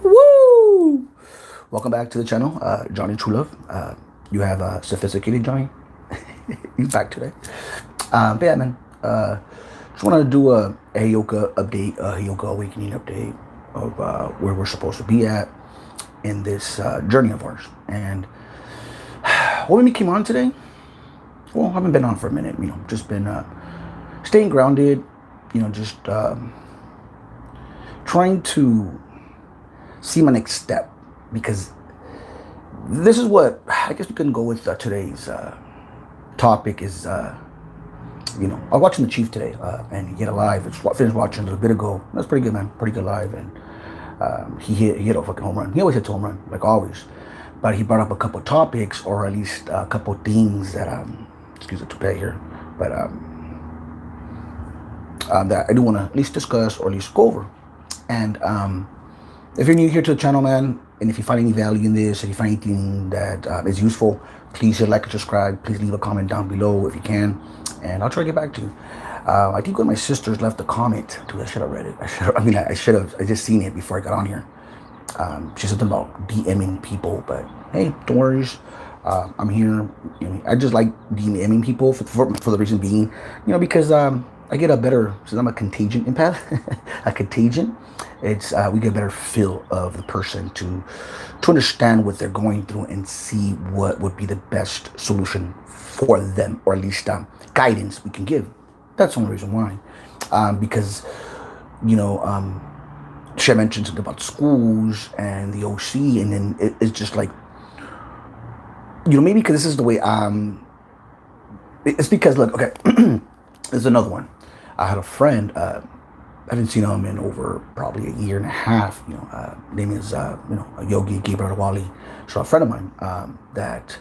Woo! Welcome back to the channel, Johnny True Love. You have sophisticated Johnny. He's back today. But yeah, man. Just wanted to do a Yoga update, a Yoga awakening update of where we're supposed to be at in this journey of ours. And what made me came on today? Well, I haven't been on for a minute. Just been staying grounded. Just trying to see my next step, because this is what I guess we couldn't go with today's topic is I was watching The Chief today and Get Alive. It's finished watching a little bit ago. That's pretty good, man. Pretty good live. And he hit a fucking home run. He always hits a home run, like always. But he brought up a couple topics, or at least a couple things that excuse the toupee here, but that I do want to at least discuss or at least go over. And if you're new here to the channel, man, and if you find any value in this, if you find anything that is useful, please hit like and subscribe. Please leave a comment down below if you can, and I'll try to get back to you. I think one of my sisters left a comment. Dude, I should have read it. I should have. I just seen it before I got on here. She said something about DMing people, but hey, don't worry. I'm here. I just like DMing people for the reason being, because I get a better, since I'm a contagion empath, a contagion. It's we get a better feel of the person to understand what they're going through and see what would be the best solution for them, or at least guidance we can give. That's the only reason why. Because she mentioned something about schools and the OC, and then it's just like, maybe because this is the way it's because, look, okay, there's another one. I had a friend, I haven't seen him in over probably a year and a half. Name is Yogi Gabriel Wali. So a friend of mine that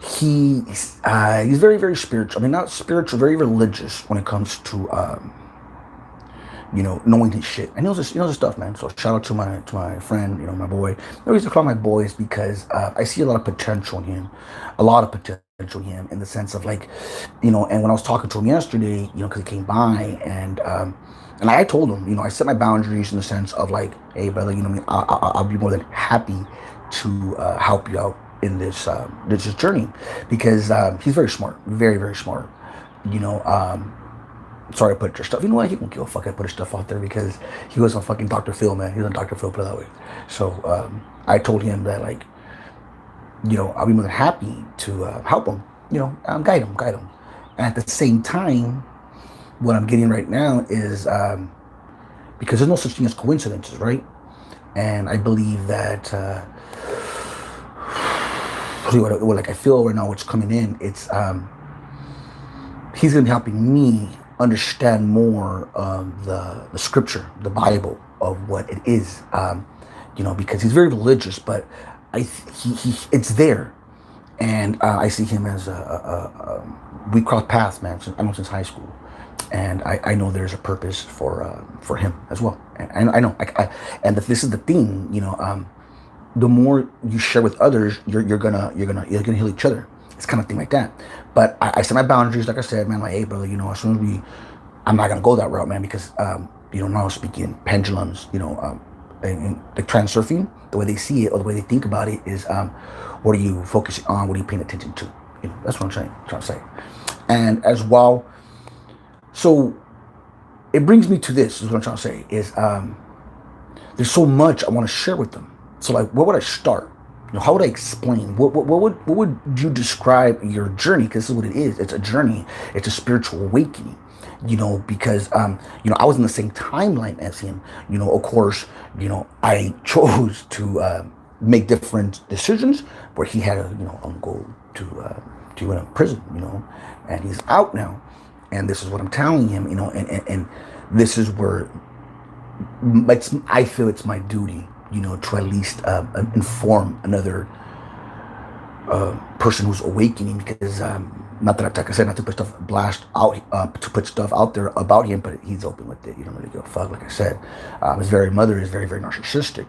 he's very, very spiritual. I mean, not spiritual, very religious when it comes to knowing his shit. And he knows this stuff, man. So shout out to my friend, my boy. I used to call my boys because I see a lot of potential in him, in the sense of like, and when I was talking to him yesterday, because he came by, and I told him, I set my boundaries in the sense of like, hey brother, I'll be more than happy to help you out in this journey, because he's very smart, very, very smart. Sorry I put your stuff. You know what? He won't give a fuck. I put his stuff out there because he was on fucking Dr. Phil, man. He was on Dr. Phil, put it that way. So I told him that, like, I'll be more than happy to help him, guide him. And at the same time, what I'm getting right now is because there's no such thing as coincidences, right? And I believe that like I feel right now what's coming in, it's he's gonna be helping me understand more of the scripture, the Bible, of what it is, because he's very religious, but it's there, and I see him as we cross paths, man. I know since high school, and I know there's a purpose for him as well, and I know, and if this is the thing, the more you share with others, you're gonna heal each other. It's kind of thing like that. But I set my boundaries, like I said, man, like, hey, brother, as soon as I'm not going to go that route, man, because, now speaking pendulums, and like transurfing, the way they see it or the way they think about it is, what are you focusing on? What are you paying attention to? That's what I'm trying to say. And as well, so it brings me to this, is what I'm trying to say, is there's so much I want to share with them. So, like, where would I start? How would I explain? What would you describe your journey? Because this is what it is. It's a journey. It's a spiritual awakening. Because I was in the same timeline as him. Of course, I chose to make different decisions. Where he had to go to prison. And he's out now. And this is what I'm telling him. And this is where I feel it's my duty, to at least inform another person who's awakening, because not that, like I said, not to put stuff to put stuff out there about him, but he's open with it. You don't really give a fuck. Like I said, his very mother is very, very narcissistic,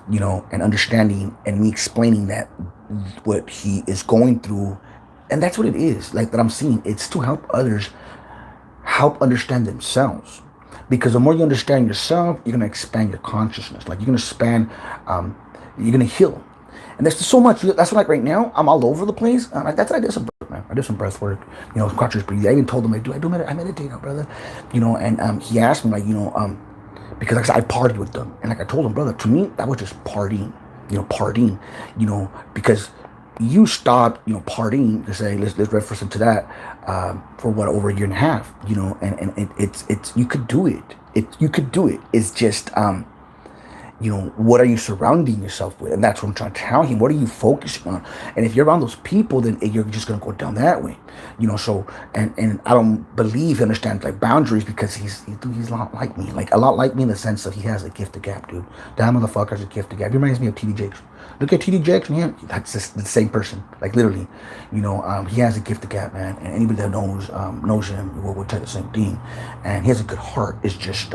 and understanding, and me explaining that what he is going through, and that's what it is. Like that I'm seeing, it's to help others help understand themselves. Because the more you understand yourself, you're gonna expand your consciousness. Like you're gonna expand, you're gonna heal. And there's so much. That's why, like right now, I'm all over the place. That's I did some breath, man. I did some breath work. Conscious breathing. I even told him like, I meditate now, brother. And he asked me like, because like I said, I partied with them, and like I told him, brother, to me that was just partying. Partying. Because you stopped, partying to say let's reference into that for what over a year and a half, and it's you could do it. You could do it. It's just what are you surrounding yourself with? And that's what I'm trying to tell him. What are you focusing on? And if you're around those people, then you're just gonna go down that way, So and I don't believe he understands like boundaries because he's a lot like me, like a lot like me in the sense that he has a gift of gap, dude. That motherfucker has a gift of gap. He reminds me of TD Jakes. Look at TD Jakes and him. That's just the same person, like literally. He has a gift of gap, man. And anybody that knows him will tell the same thing. And he has a good heart. It's just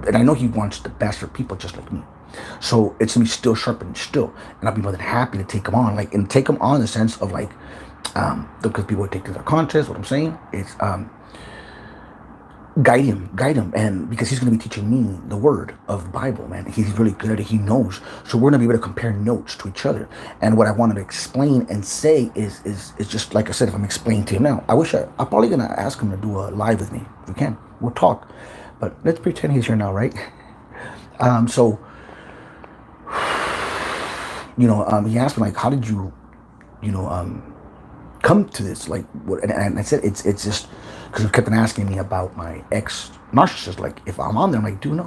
and I know he wants the best for people just like me. So it's me still sharpening still. And I'll be more than happy to take him on. And take him on in the sense of because people would take to their contest. What I'm saying is guide him. And because he's going to be teaching me the word of the Bible, man. He's really good at it. He knows. So we're going to be able to compare notes to each other. And what I wanted to explain and say is just like I said, if I'm explaining to him now, I'm probably going to ask him to do a live with me. If we can, we'll talk. But let's pretend he's here now, right? So, he asked me, like, how did you, come to this? Like, what? And I said, it's just because he kept on asking me about my ex-narcissist. Like, if I'm on there, I'm like, dude,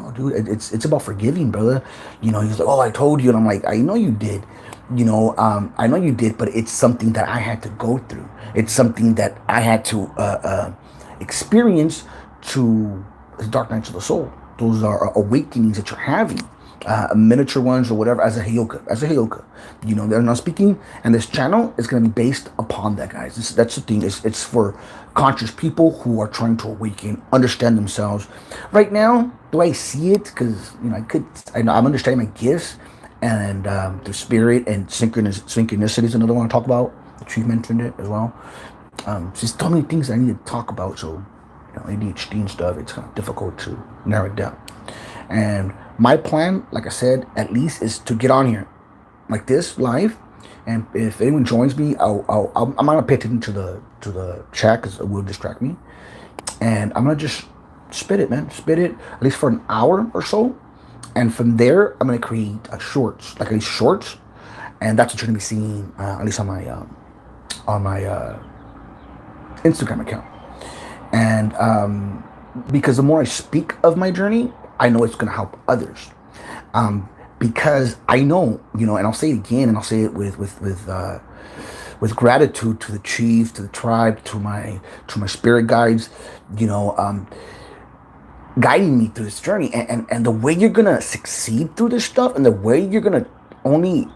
it's about forgiving, brother. He's like, oh, I told you. And I'm like, I know you did. I know you did, but it's something that I had to go through. It's something that I had to experience to the dark nights of the soul. Those are awakenings that you're having, miniature ones or whatever, as a heyoka. They're not speaking, and this channel is going to be based upon that, guys. That's the thing. It's for conscious people who are trying to awaken, understand themselves. Right now, the way I see it, because I'm understanding my gifts and the spirit and synchronicity is another one I talk about. She mentioned it as well. She's told me things I need to talk about, so ADHD and stuff, it's kind of difficult to narrow it down. And my plan, like I said, at least is to get on here like this live, and if anyone joins me, I'm gonna pay attention to the chat because it will distract me, and I'm gonna just spit it at least for an hour or so, and from there I'm gonna create shorts, and that's what you're gonna be seeing at least on my Instagram account. And because the more I speak of my journey, I know it's going to help others. Because I know, and I'll say it again, and I'll say it with gratitude to the chief, to the tribe, to my spirit guides, guiding me through this journey. And the way you're going to succeed through this stuff, and the way you're going to only,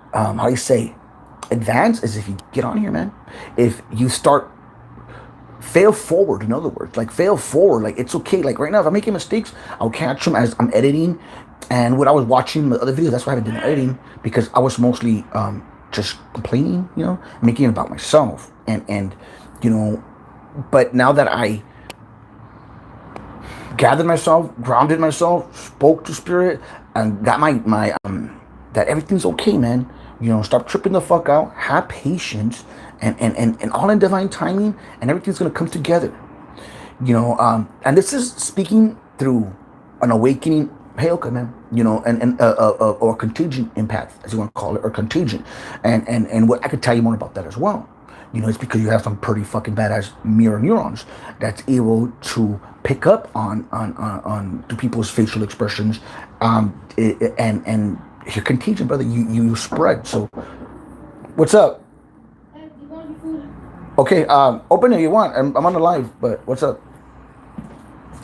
advance is if you get on here, man. If you start fail forward, in other words, like it's okay. Like right now, if I'm making mistakes, I'll catch them as I'm editing. And when I was watching the other videos, that's why I haven't done editing, because I was mostly just complaining, making it about myself. And but now that I gathered myself, grounded myself, spoke to spirit, and got my that everything's okay, man. Stop tripping the fuck out, have patience, and all in divine timing, and everything's gonna come together. And this is speaking through an awakening heyoka, man. Or contingent empath, as you want to call it, or contingent. And what I could tell you more about that as well. It's because you have some pretty fucking badass mirror neurons that's able to pick up on to people's facial expressions, and you're contagion, brother. You spread. So, what's up? Hey, you want your food? Okay, open it if you want. I'm on the live, but what's up?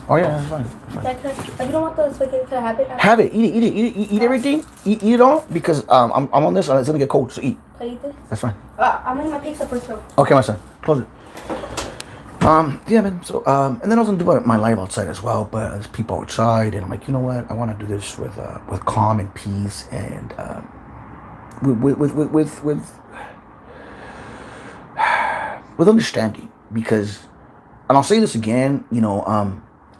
Oh yeah, that's fine. Like, you don't want the spaghetti to have it? Have it. Eat everything. Eat it all, because I'm on this and it's gonna get cold. So eat. Can I eat this? That's fine. I'm in my pizza first though. Okay, my son. Close it. Yeah, man. So, and then I was gonna do my live outside as well, but there's people outside, and I'm like, you know what? I want to do this with calm and peace, and with understanding, because, and I'll say this again,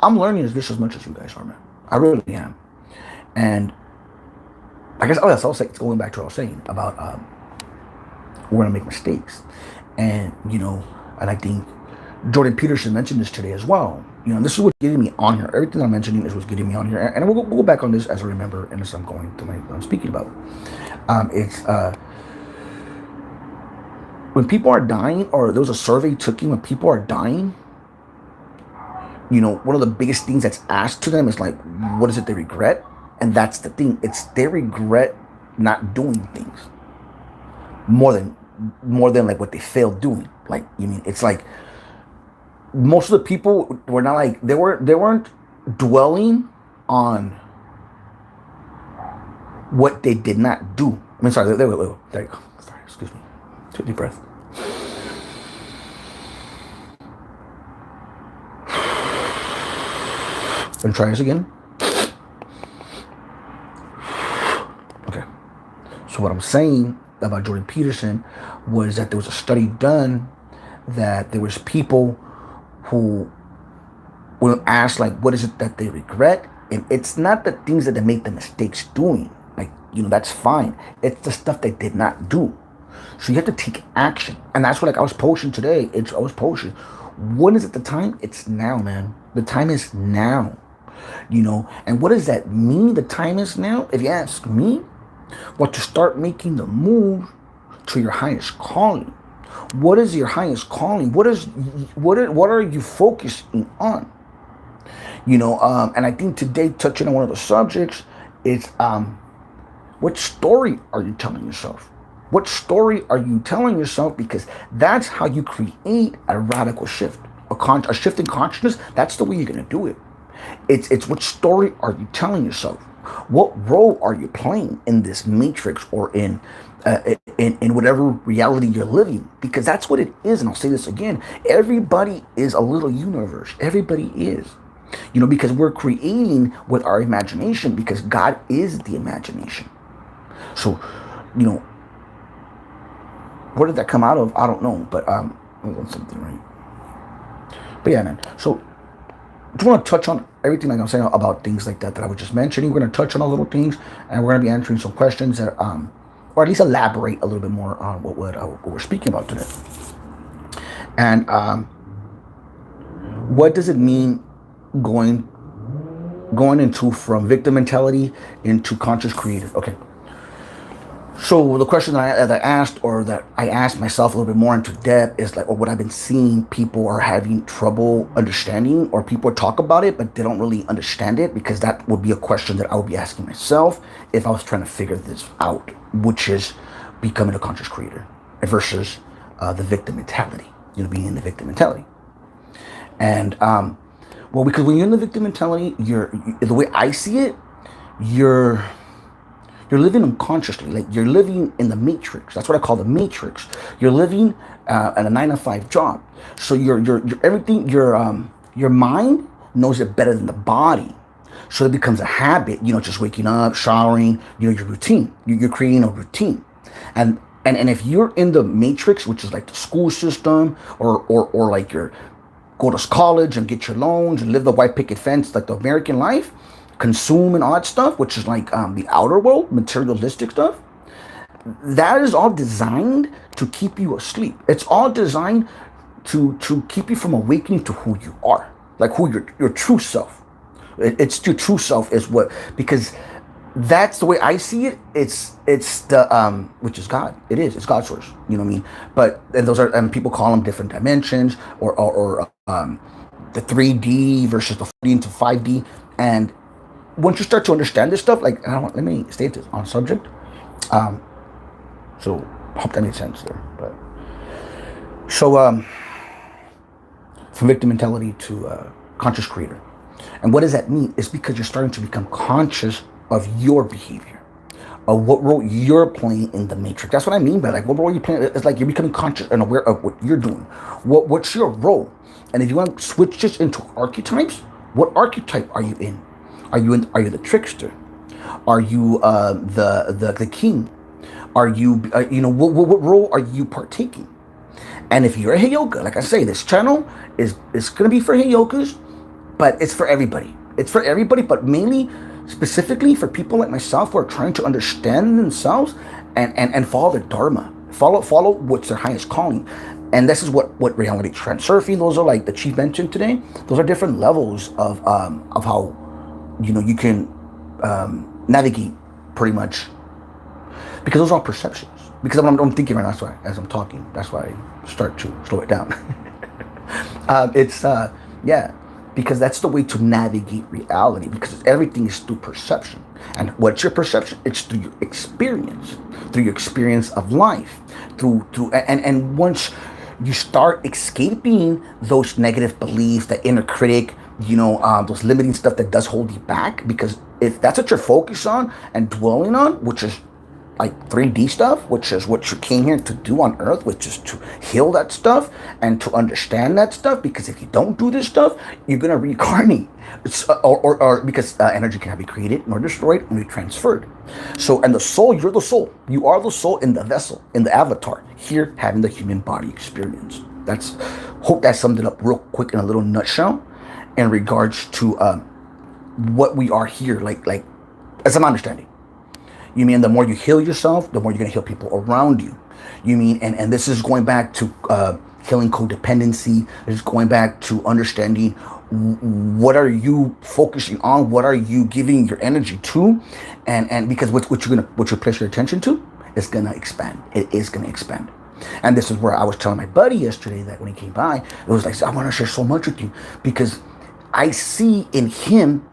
I'm learning this as much as you guys are, man. I really am. And I guess, that's also it's going back to what I was saying about we're gonna make mistakes, and and I think Jordan Peterson mentioned this today as well. This is what's getting me on here. Everything I'm mentioning is what's getting me on here, and we'll go back on this as I remember and as I'm going to I'm speaking about. It's when people are dying, or there was a survey taken when people are dying. One of the biggest things that's asked to them is like, what is it they regret? And that's the thing. It's they regret not doing things more than like what they failed doing. Like, it's like most of the people were not like they weren't dwelling on what they did not do. I mean, sorry, there you go. Sorry, excuse me. Take a deep breath. And try this again. Okay. So what I'm saying about Jordan Peterson was that there was a study done that there was people who will ask, like, what is it that they regret? And it's not the things that they make the mistakes doing. Like, that's fine. It's the stuff they did not do. So you have to take action. And that's what, like, I was posting today. I was posting. When is it the time? It's now, man. The time is now. And what does that mean? The time is now? If you ask me, well, to start making the move to your highest calling. What is your highest calling? What are you focusing on? And I think today, touching on one of the subjects is what story are you telling yourself? What story are you telling yourself? Because that's how you create a radical shift, a shift in consciousness. That's the way you're going to do it. It's what story are you telling yourself? What role are you playing in this matrix, or in whatever reality you're living? Because that's what it is. And I'll say this again: everybody is a little universe. Everybody is, because we're creating with our imagination. Because God is the imagination. So, where did that come out of? I don't know, but I want something right. But yeah, man. So, I just want to touch on everything, like I'm saying, about things like that I was just mentioning. We're going to touch on all little things, and we're going to be answering some questions that, or at least elaborate a little bit more on what we're speaking about today. And what does it mean going into from victim mentality into conscious creator? Okay. So the question that I asked, or that I asked myself a little bit more into depth, is like, or what I've been seeing people are having trouble understanding, or people talk about it, but they don't really understand it, because that would be a question that I would be asking myself if I was trying to figure this out, which is becoming a conscious creator versus the victim mentality, being in the victim mentality. And, well, because when you're in the victim mentality, the way I see it, you're living unconsciously, like you're living in the matrix. That's what I call the matrix. You're living at a 9-to-5 job. So your everything, your mind knows it better than the body. So it becomes a habit, just waking up, showering, your routine. You're creating a routine. And if you're in the matrix, which is like the school system, or like go to college and get your loans and live the white picket fence, like the American life, consume and all that stuff, which is like the outer world, materialistic stuff, that is all designed to keep you asleep. It's all designed to keep you from awakening to who you are, like who your true self. It's your true self is what, because that's the way I see it. It's the which is God. It's God's source. You know what I mean? But and those are, and people call them different dimensions, or the 3D versus the 4D into 5D. And once you start to understand this stuff, like, let me state this on subject. So I hope that made sense there. But so from victim mentality to conscious creator. And what does that mean? It's because you're starting to become conscious of your behavior, of what role you're playing in the matrix. That's what I mean by like what role you're playing. It's like you're becoming conscious and aware of what you're doing. What's your role? And if you want to switch this into archetypes, what archetype are you in? Are you the trickster? Are you the king? Are you what role are you partaking? And if you're a Heyoka, like I say, this channel is going to be for Heyokas. but it's for everybody. It's for everybody, but mainly, specifically for people like myself who are trying to understand themselves and follow their dharma, follow what's their highest calling. And this is what reality transurfing. Those are like the chief mentioned today. Those are different levels of how you can navigate pretty much, because those are all perceptions. Because I'm thinking right now, that's why as I'm talking, that's why I start to slow it down. Yeah, because that's the way to navigate reality, because everything is through perception. And what's your perception? It's through your experience of life, and once you start escaping those negative beliefs, the inner critic, those limiting stuff that does hold you back, because if that's what you're focused on and dwelling on, which is like 3D stuff, which is what you came here to do on earth, which is to heal that stuff and to understand that stuff, because if you don't do this stuff, you're going to reincarnate. Or because energy cannot be created nor destroyed, only transferred. So, and the soul, you're the soul. You are the soul in the vessel, in the avatar, here having the human body experience. Hope that summed it up real quick in a little nutshell in regards to what we are here, like as I'm understanding. You mean the more you heal yourself, the more you're going to heal people around you. You mean, and this is going back to healing codependency. It's going back to understanding what are you focusing on, what are you giving your energy to, and because what you place your attention to is going to expand. It is going to expand. And this is where I was telling my buddy yesterday that when he came by, it was like, I want to share so much with you because I see in him,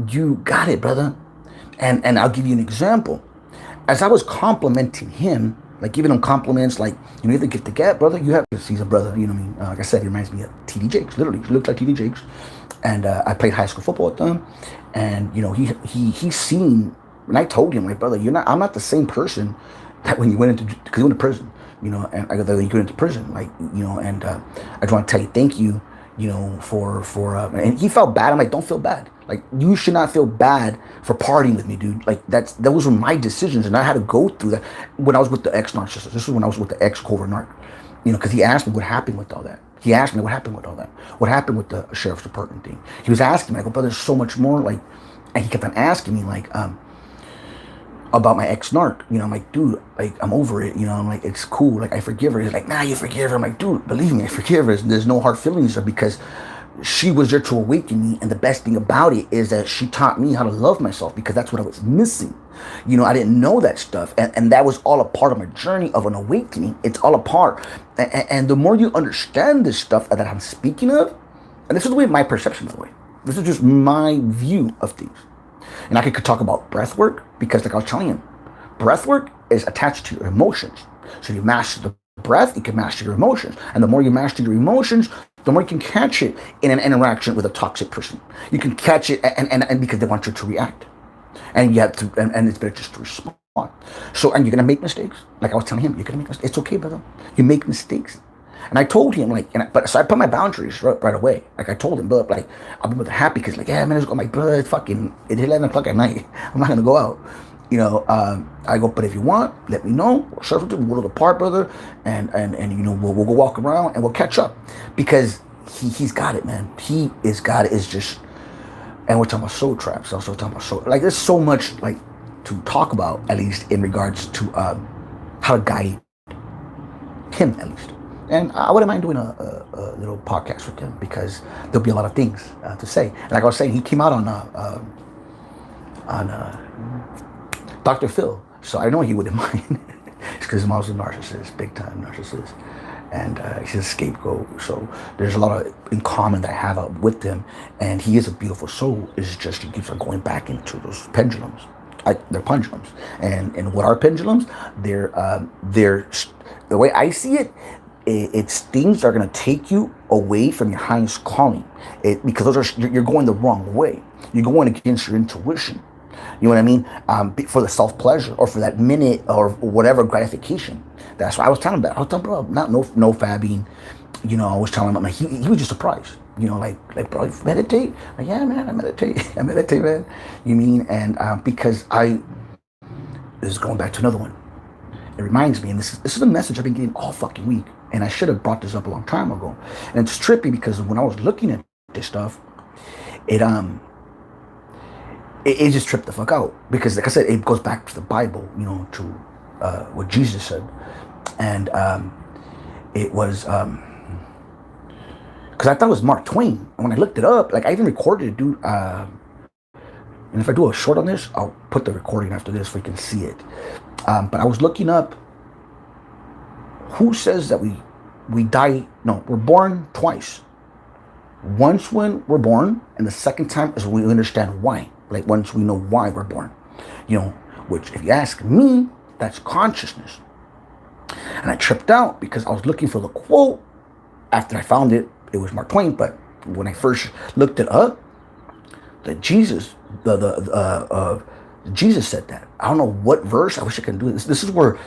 you got it, brother. And I'll give you an example. As I was complimenting him, like giving him compliments, like, you have the gift to get, brother. You have, he's a brother, you know what I mean? Like I said, he reminds me of TD Jakes, literally. He looks like TD Jakes. And I played high school football with them. And, he's seen, and I told him, like, brother, I'm not the same person that when you went into, because you went to prison, and I got that you went into prison, like, and I just want to tell you thank you, for and he felt bad. I'm like, don't feel bad. Like, you should not feel bad for partying with me, dude. Like, those were my decisions, and I had to go through that when I was with the ex-narcissist. This is when I was with the ex-Covert Narc, because he asked me what happened with all that. What happened with the sheriff's department thing. He was asking me, I go, brother, there's so much more, like, and he kept on asking me, like, about my ex-narc. I'm like, dude, like, I'm over it. I'm like, it's cool. Like, I forgive her. He's like, nah, you forgive her. I'm like, dude, believe me, I forgive her. There's no hard feelings there because she was there to awaken me. And the best thing about it is that she taught me how to love myself, because that's what I was missing. I didn't know that stuff. And that was all a part of my journey of an awakening. It's all a part. And the more you understand this stuff that I'm speaking of, and this is the way my perception of the way. This is just my view of things. And I could talk about breath work, because like I was telling him, breath work is attached to your emotions. So you master the breath, you can master your emotions. And the more you master your emotions, the more you can catch it in an interaction with a toxic person. You can catch it and because they want you to react. And you have to, and it's better just to respond. So, and you're going to make mistakes. Like I was telling him, you're going to make mistakes. It's okay, brother. You make mistakes. And I told him, like, so I put my boundaries right away. Like, I told him, but like, I'll be happy because, like, yeah, man, I'm like, brother, it's 11 o'clock at night. I'm not going to go out. I go, but if you want, let me know. We'll surf to the park, brother. And we'll go walk around and we'll catch up. Because he's got it, man. He is got it. It's just, and we're talking about soul traps. Also talking about soul. Like, there's so much, like, to talk about, at least in regards to how to guide him, at least. And I wouldn't mind doing a little podcast with him, because there'll be a lot of things to say. And like I was saying, he came out on Dr. Phil, so I know he wouldn't mind. It's because his mom's a narcissist, big time narcissist, and he's a scapegoat. So there's a lot of in common that I have with him, and he is a beautiful soul. It's just he keeps on going back into those pendulums. They're pendulums, and what are pendulums? They're the way I see it. It's things that are going to take you away from your highest calling. Because you're going the wrong way. You're going against your intuition. You know what I mean? For the self-pleasure or for that minute or whatever gratification. That's what I was telling him. I was telling him, bro, no fabbing. I was telling him, like, he was just surprised. Like, bro, you meditate? Like, yeah, man, I meditate. I meditate, man. You mean? And because this is going back to another one. It reminds me, and this is a message I've been getting all fucking week. And I should have brought this up a long time ago. And it's trippy because when I was looking at this stuff, it it just tripped the fuck out, because like I said, it goes back to the Bible, you know, to what Jesus said. And it was because I thought it was Mark Twain, and when I looked it up, like I even recorded it, dude. And if I do a short on this, I'll put the recording after this so you can see it. But I was looking up who says that we die. No, we're born twice. Once when we're born, and the second time is when we understand why. Like once we know why we're born, you know, which if you ask me, that's consciousness. And I tripped out because I was looking for the quote. After I found it, it was Mark Twain. But when I first looked it up, that Jesus, Jesus said that. I don't know what verse. I wish I could do this. This is where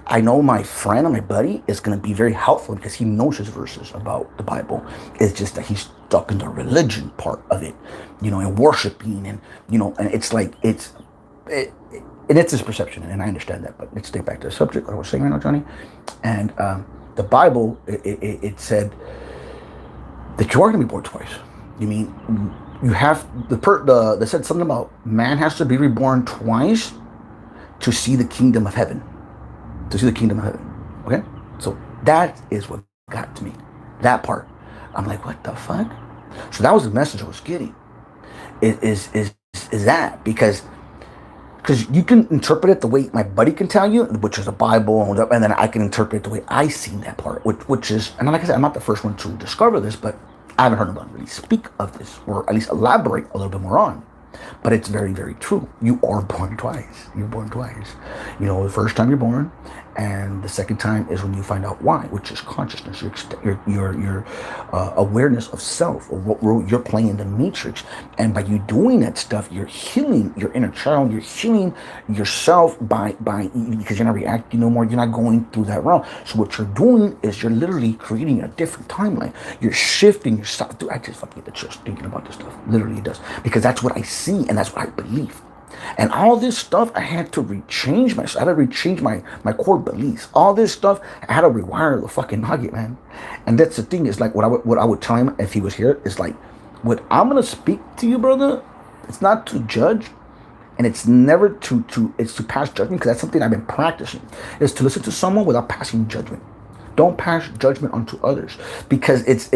I know my friend and my buddy is going to be very helpful, because he knows his verses about the Bible. It's just that he's stuck in the religion part of it, you know, and worshiping, and you know, and it's like and it's his perception, and I understand that. But let's stay back to the subject. What I was saying right now, Johnny, and the Bible, it said that you are going to be born twice. You mean you have they said something about man has to be reborn twice to see the kingdom of heaven. To see the kingdom of heaven. Okay? So that is what got to me. That part. I'm like, what the fuck? So that was the message I was getting. Is that because you can interpret it the way my buddy can tell you, which is the Bible, and then I can interpret it the way I seen that part, which is, and like I said, I'm not the first one to discover this, but I haven't heard anybody really speak of this, or at least elaborate a little bit more on. But it's very, very true. You are born twice. You're born twice. You know, the first time you're born, and the second time is when you find out why, which is consciousness, your awareness of self, or what role you're playing in the matrix. And by you doing that stuff, you're healing your inner child. You're healing yourself by because you're not reacting no more. You're not going through that realm. So what you're doing is you're literally creating a different timeline. You're shifting yourself. Dude, I just fucking get the chest thinking about this stuff. Literally, it does, because that's what I see and that's what I believe. And all this stuff, I had to rechange myself. I had to rechange my core beliefs. All this stuff, I had to rewire the fucking nugget, man. And that's the thing, is like what I would tell him if he was here is like, what I'm gonna speak to you, brother, it's not to judge, and it's never it's to pass judgment, because that's something I've been practicing, is to listen to someone without passing judgment. Don't pass judgment onto others, because it's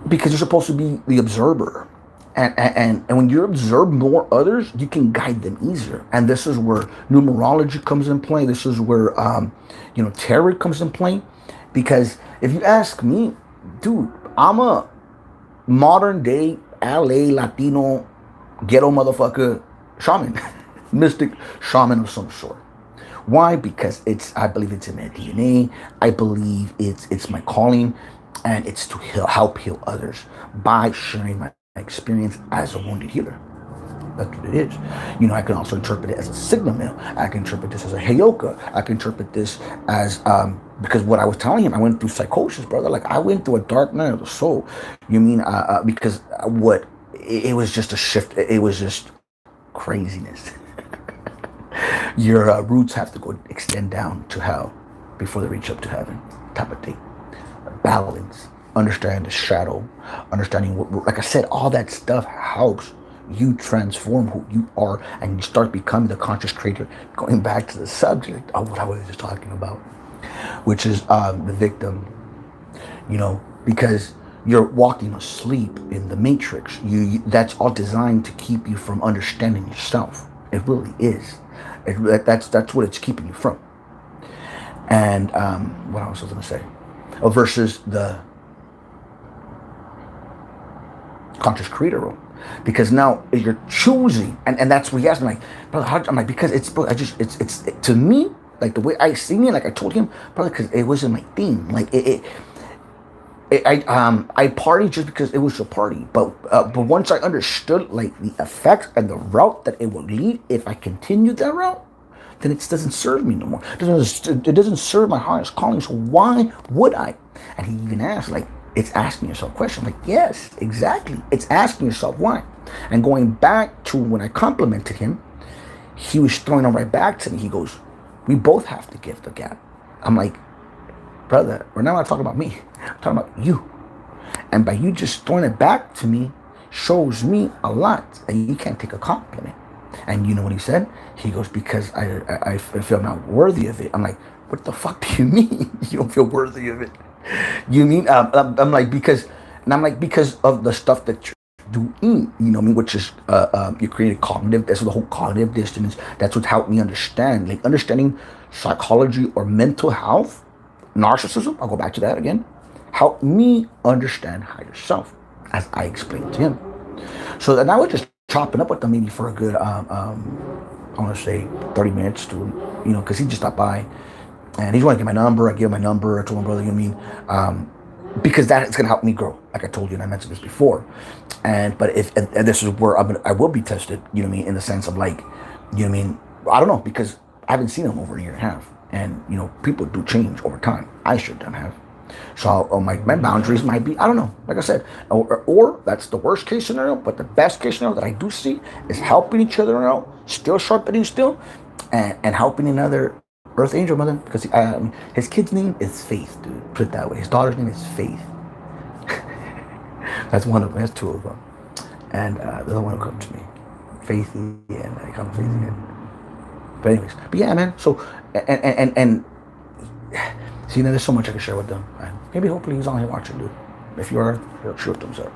because you're supposed to be the observer. And when you observe more others, you can guide them easier. And this is where numerology comes in play. This is where, tarot comes in play. Because if you ask me, dude, I'm a modern day LA Latino ghetto motherfucker shaman, mystic shaman of some sort. Why? Because I believe it's in my DNA. I believe it's my calling, and it's to help heal others by sharing my experience as a wounded healer. That's what it is. You know, I can also interpret it as a signal mail. I can interpret this as a heyoka. I can interpret this as because what I was telling him, I went through psychosis, brother. Like, I went through a dark night of the soul. You mean because it was just a shift. It was just craziness. Your roots have to go extend down to hell before they reach up to heaven, type of thing. Balance. Understand the shadow, understanding what, like I said, all that stuff helps you transform who you are, and you start becoming the conscious creator. Going back to the subject of what I was just talking about, which is the victim, you know, because you're walking asleep in the matrix. That's all designed to keep you from understanding yourself. It really is. That's what it's keeping you from. And what else was I going to say? Versus the conscious creator role, because now you're choosing, and that's what he asked me, like, brother, how? I'm like, because it's to me, like the way I seen it, like I told him, brother, because it wasn't my thing. Like I partied just because it was a party, but once I understood like the effects and the route that it would lead if I continued that route, then it doesn't serve me no more. It doesn't serve my highest calling. So why would I? And he even asked, like, it's asking yourself a question. Like, yes, exactly. It's asking yourself why. And going back to when I complimented him, he was throwing it right back to me. He goes, we both have to give the gap. I'm like, brother, we're not talking about me. I'm talking about you. And by you just throwing it back to me shows me a lot that you can't take a compliment. And you know what he said? He goes, because I feel I'm not worthy of it. I'm like, what the fuck do you mean you don't feel worthy of it? You mean, I'm like, because, and I'm like, because of the stuff that you're doing, you know what I mean, which is, you created cognitive, that's the whole cognitive dissonance. That's what helped me understand, like understanding psychology or mental health, narcissism, I'll go back to that again, helped me understand higher self, as I explained to him. So then I was just chopping up with them maybe for a good, I want to say 30 minutes to, you know, because he just stopped by and he's wanting to get my number. I gave him my number. I told him, brother, you know what I mean? Because that is going to help me grow. Like I told you, and I mentioned this before. But if, and this is where I will be tested, you know what I mean? In the sense of like, you know what I mean? I don't know, because I haven't seen him over a year and a half. And, you know, people do change over time. I should have. So my boundaries might be, I don't know, like I said, or that's the worst case scenario, but the best case scenario that I do see is helping each other out, still sharpening still, and helping another Earth Angel mother, because his kid's name is Faith, dude, put it that way. His daughter's name is Faith. That's one of them, that's two of them. And the other one will come to me, Faithy, and I call him Faithy again. But anyways, but yeah, man, so, and see, there's so much I can share with them. And maybe hopefully he's on here watching, dude. If you are, shoot thumbs up.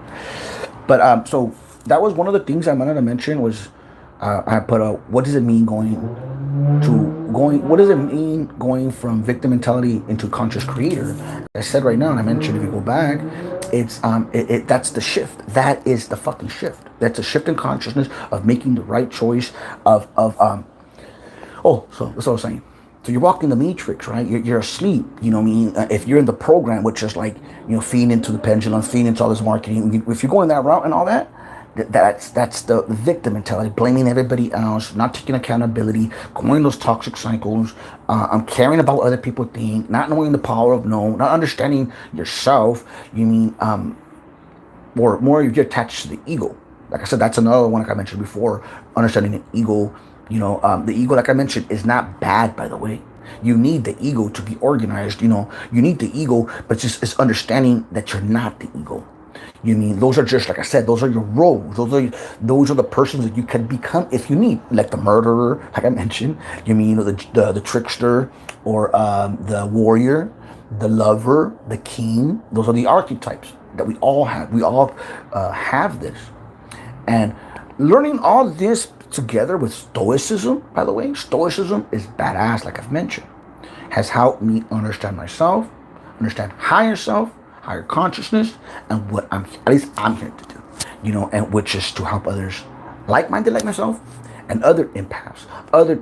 But so that was one of the things I wanted to mention was I put what does it mean going from victim mentality into conscious creator? I said right now, and I mentioned if you go back, it's that's the shift. That is the fucking shift. That's a shift in consciousness of making the right choice so that's what I was saying. So you're walking the matrix, right? You're asleep, you know what I mean? If you're in the program, which is like, you know, feeding into the pendulum, feeding into all this marketing, if you're going that route and all that, that's the victim mentality, blaming everybody else, not taking accountability, going in those toxic cycles, caring about what other people think, not knowing the power of no, not understanding yourself. You mean, or more you're attached to the ego. Like I said, that's another one like I mentioned before, understanding the ego. You know, the ego, like I mentioned, is not bad, by the way. You need the ego to be organized. You know, you need the ego, but it's understanding that you're not the ego. You mean, those are just, like I said, those are your roles. Those are the persons that you can become if you need, like the murderer, like I mentioned. You mean, you know, the trickster, or the warrior, the lover, the king. Those are the archetypes that we all have. We all have this, and learning all this together with stoicism, by the way, stoicism is badass, like I've mentioned, has helped me understand myself, understand higher self, higher consciousness, and what at least I'm here to do, you know, and which is to help others like-minded like myself, and other empaths, other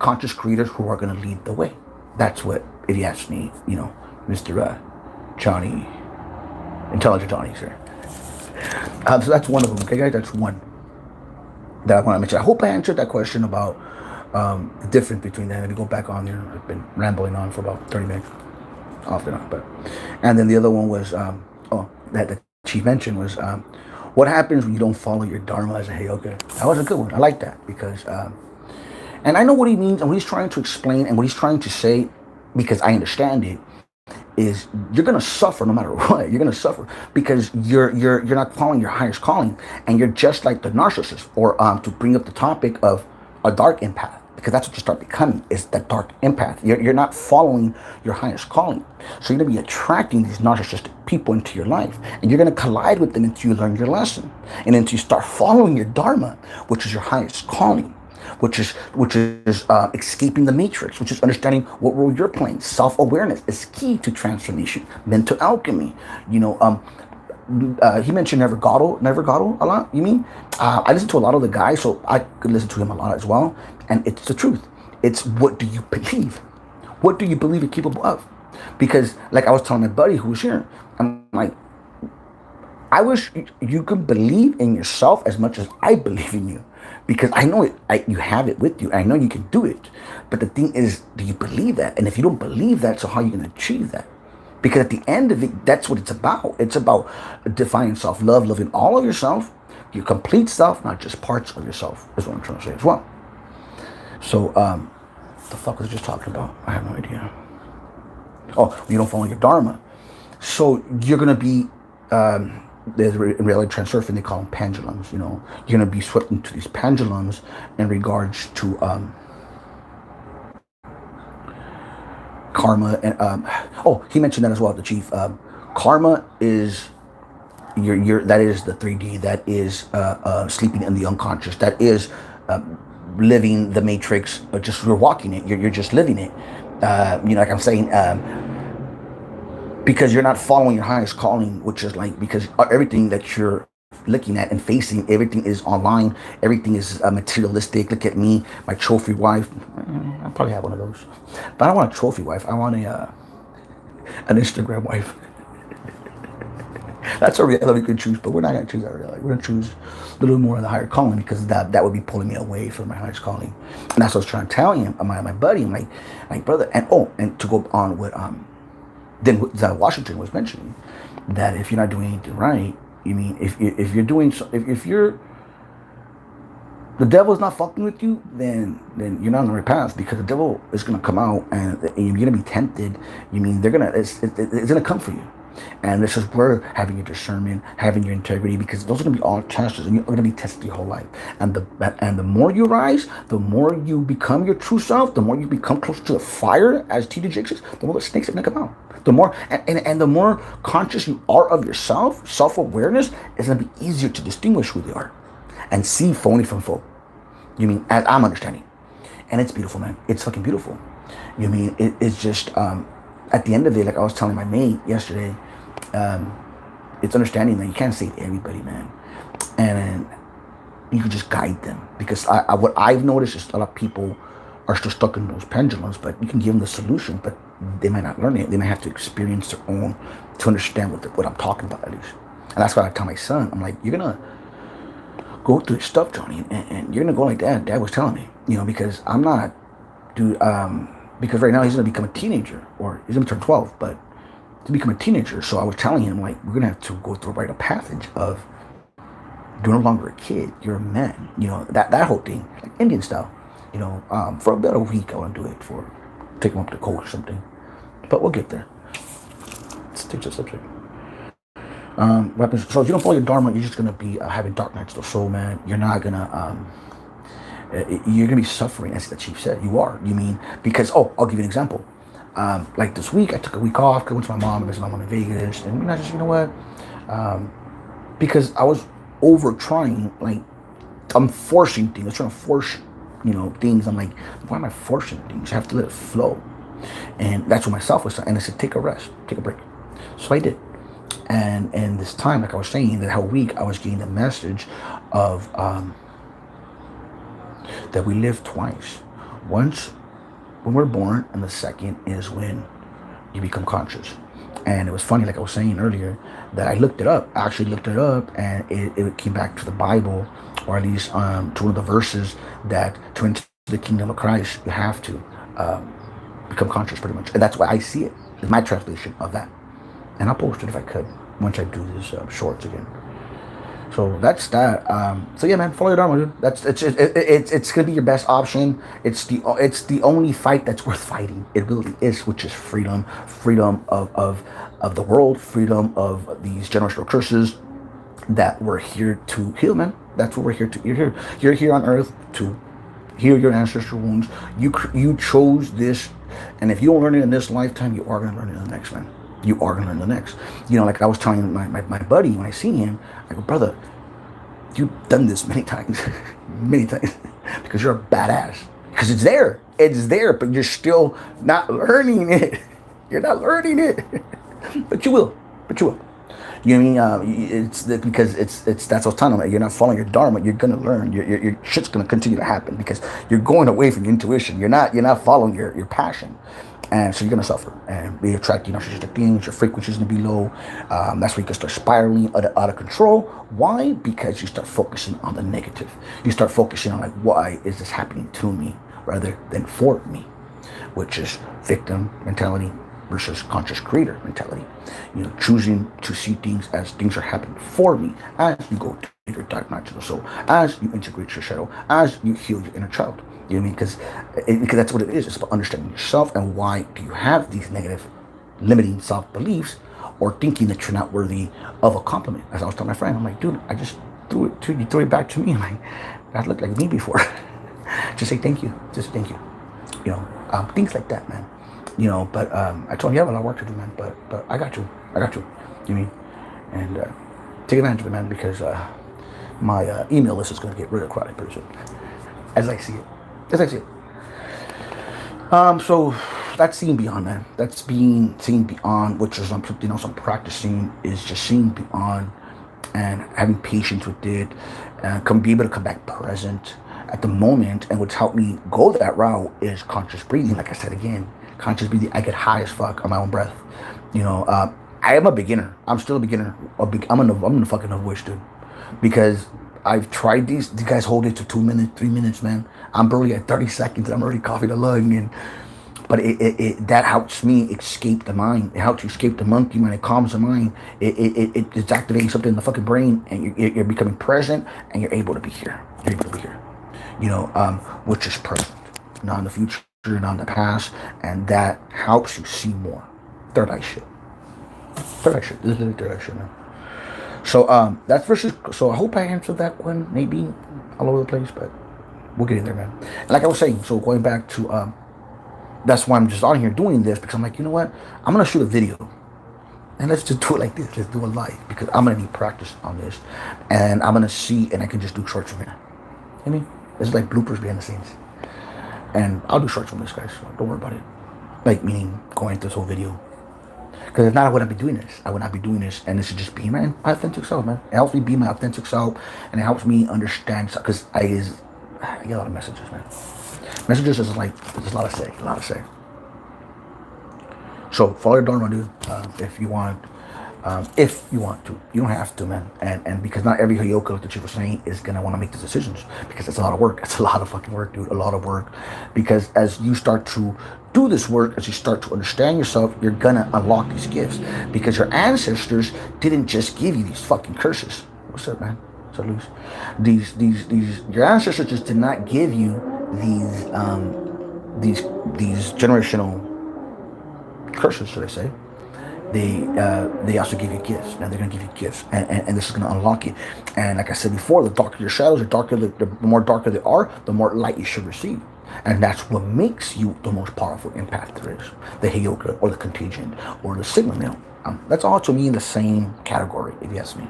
conscious creators who are going to lead the way. That's what, if you ask me, you know, Mr. Johnny, Intelligent Johnny's here. So that's one of them, okay, guys? That's one that I want to mention. I hope I answered that question about the difference between that. Let me go back on there. I've been rambling on for about 30 minutes, off and on. And then the other one was, that the chief mentioned was, what happens when you don't follow your dharma as a heyoka? That was a good one. I like that because, and I know what he means and what he's trying to explain and what he's trying to say, because I understand it, is you're gonna suffer no matter what. You're gonna suffer because you're not following your highest calling, and you're just like the narcissist, or to bring up the topic of a dark empath, because that's what you start becoming, is that dark empath. You're not following your highest calling, so you're gonna be attracting these narcissistic people into your life, and you're gonna collide with them until you learn your lesson, and until you start following your dharma, which is your highest calling. Which is escaping the matrix, which is understanding what role you're playing. Self-awareness is key to transformation. Mental alchemy. You know, he mentioned Never Gatto a lot. You mean? I listen to a lot of the guys, so I could listen to him a lot as well. And it's the truth. It's what do you believe? What do you believe you're capable of? Because, like I was telling my buddy who was here, I'm like, I wish you could believe in yourself as much as I believe in you. Because I know you have it with you. I know you can do it. But the thing is, do you believe that? And if you don't believe that, so how are you going to achieve that? Because at the end of it, that's what it's about. It's about defiant self-love, loving all of yourself, your complete self, not just parts of yourself, is what I'm trying to say as well. So, the fuck was I just talking about? I have no idea. Oh, you don't follow your dharma. So you're going to be there's in reality transurfing, they call them pendulums. You know, you're gonna be swept into these pendulums in regards to karma. And oh, he mentioned that as well, the chief. Karma is your that is the 3D. That is sleeping in the unconscious. That is living the matrix. Just you're walking it. You're just living it. You know, like I'm saying. Because you're not following your highest calling, which is like, because everything that you're looking at and facing, everything is online, everything is materialistic. Look at me, my trophy wife. I probably have one of those, but I don't want a trophy wife. I want an Instagram wife. That's a reality we could choose, but we're not gonna choose that reality. We're gonna choose a little more of the higher calling, because that would be pulling me away from my highest calling. And that's what I was trying to tell him, my buddy. I'm like brother, and to go on with then Washington was mentioning that if you're not doing anything right, you mean if you're doing if you're the devil's not fucking with you, then you're not on the right path, because the devil is gonna come out and you're gonna be tempted. You mean it's gonna come for you. And this is where having your discernment, having your integrity, because those are going to be all tests, and you're going to be tested your whole life. And the more you rise, the more you become your true self, the more you become closer to the fire, as T.D. Jakes says, the more the snakes are going to come out. The more and the more conscious you are of yourself, self-awareness is going to be easier to distinguish who they are and see phony from faux. You mean, as I'm understanding, and it's beautiful, man. It's fucking beautiful. You mean it's just at the end of it, like I was telling my mate yesterday. It's understanding that you can't save everybody, man, and you can just guide them, because what I've noticed is a lot of people are still stuck in those pendulums, but you can give them the solution, but they might not learn it. They might have to experience their own to understand what I'm talking about, at least. And that's what I tell my son. I'm like, you're gonna go through this stuff, Johnny, and you're gonna go like that. Dad was telling me, you know, because I'm not, dude. Because right now he's gonna become a teenager, or he's gonna turn 12, but to become a teenager. So I was telling him, like, we're gonna have to go through a rite of passage of you're no longer a kid, you're a man. You know, that whole thing, like Indian style. You know, for about a week I want to do it, for take him up to coach or something. But we'll get there. Let's take the subject. Weapons. So if you don't follow your dharma, you're just gonna be having dark nights of the soul, man. You're not gonna you're gonna be suffering, as the chief said. You are. You mean, because I'll give you an example. Like this week, I took a week off. I went to my mom and visited my mom in Vegas, and I just, you know what? Because I was over trying, like I'm forcing things. I'm trying to force, you know, things. I'm like, why am I forcing things? I have to let it flow. And that's what myself was saying. And I said, take a rest, take a break. So I did. And this time, like I was saying, that whole week I was getting the message of that we live twice. Once when we're born, and the second is when you become conscious. And it was funny, like I was saying earlier, that I looked it up. I actually looked it up, and it came back to the Bible, or at least to one of the verses, that to enter the kingdom of Christ, you have to become conscious, pretty much. And that's why I see it. It's my translation of that. And I'll post it if I could, once I do this shorts again. So that's that. So yeah, man, follow your dharma, dude. It's gonna be your best option. It's the only fight that's worth fighting. It really is, which is freedom of the world, freedom of these generational curses that we're here to heal, man. That's what we're here to. You're here on Earth to heal your ancestral wounds. You chose this, and if you don't learn it in this lifetime, you are gonna learn it in the next, man. You are gonna learn the next. You know, like I was telling my buddy when I seen him, I go, brother, you've done this many times, many times, because you're a badass. Because it's there, but you're still not learning it. You're not learning it, but you will. You know what I mean? Because it's that's what I was telling them. You're not following your dharma. You're gonna learn. Your shit's gonna continue to happen, because you're going away from your intuition. You're not following your passion. And so you're going to suffer and be attracting narcissistic things. Your frequency is going to be low. That's where you can start spiraling out of control. Why? Because you start focusing on the negative. You start focusing on, like, why is this happening to me rather than for me, which is victim mentality versus conscious creator mentality. You know, choosing to see things as things are happening for me as you go to your dark night of the soul, as you integrate your shadow, as you heal your inner child. You know what I mean? Because that's what it is. It's about understanding yourself, and why do you have these negative, limiting self-beliefs, or thinking that you're not worthy of a compliment. As I was telling my friend, I'm like, dude, I just threw it to you, threw it back to me. I'm like, that looked like me before. Just say thank you. Just thank you. You know, things like that, man. You know, but I told him, you have a lot of work to do, man. But I got you. I got you. You mean? And take advantage of it, man, because my email list is going to get really crowded pretty soon. As I see it. As I see it. So that's seeing beyond, man. That's seeing beyond, which is something else I'm practicing, is just seeing beyond and having patience with it, and be able to come back present at the moment. And what's helped me go that route is conscious breathing. Like I said again, conscious breathing. I get high as fuck on my own breath. You know, I am a beginner. I'm still a beginner. I'm in a fucking voice, dude, because I've tried these. You guys hold it to 2 minutes, 3 minutes, man. I'm barely at 30 seconds. And I'm already coughing the lung, but that helps me escape the mind. It helps you escape the monkey mind. It calms the mind. It's activating something in the fucking brain, and you're becoming present, and you're able to be here. You're able to be here. You know, which is present, not in the future, not in the past, and that helps you see more. Third eye shit. Third eye shit. This is third eye shit, man. So that's versus. So I hope I answered that one. Maybe all over the place, but we'll get in there, man. And like I was saying, so going back to that's why I'm just on here doing this, because I'm like, you know what? I'm gonna shoot a video, and let's just do it like this. Let's do it live, because I'm gonna need practice on this, and I'm gonna see, and I can just do shorts from here. I mean, it's like bloopers behind the scenes, and I'll do shorts from this, guys. So don't worry about it. Like, meaning going into this whole video. Because if not, I wouldn't be doing this. I would not be doing this. And this is just being my authentic self, man. It helps me be my authentic self. And it helps me understand. Because I get a lot of messages, man. Messages is like, there's a lot to say. A lot to say. So follow your dharma, dude. If you want. If you want to. You don't have to, man. And because not every Hayoka, like the chief was saying, is going to want to make these decisions. Because it's a lot of work. It's a lot of fucking work, dude. A lot of work. Because as you start to do this work, as you start to understand yourself, you're gonna unlock these gifts, because your ancestors didn't just give you these fucking curses. What's up, man? What's up, Luis? These your ancestors just did not give you these generational curses, should I say. They also give you gifts, and they're gonna give you gifts, and this is gonna unlock it. And like I said before, the darker your shadows, the more darker they are, the more light you should receive. And that's what makes you the most powerful empath there is. The Heyoka, or the Contagion, or the Sigma male. That's all to me in the same category, if you ask me.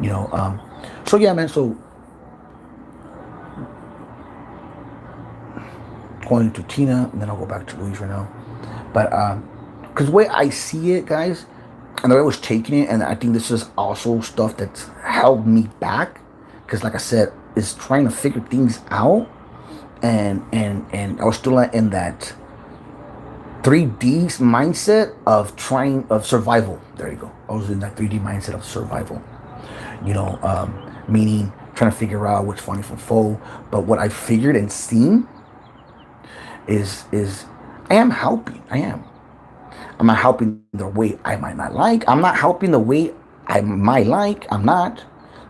You know, so yeah, man, so going to Tina, and then I'll go back to Luis right now. But, because the way I see it, guys, and the way I was taking it, and I think this is also stuff that's held me back, because like I said, is trying to figure things out. And I was still in that 3D mindset of survival. There you go. I was in that 3D mindset of survival. You know, meaning trying to figure out what's funny from foe. But what I figured and seen is I am helping. I am. I'm not helping the way I might not like. I'm not helping the way I might like. I'm not,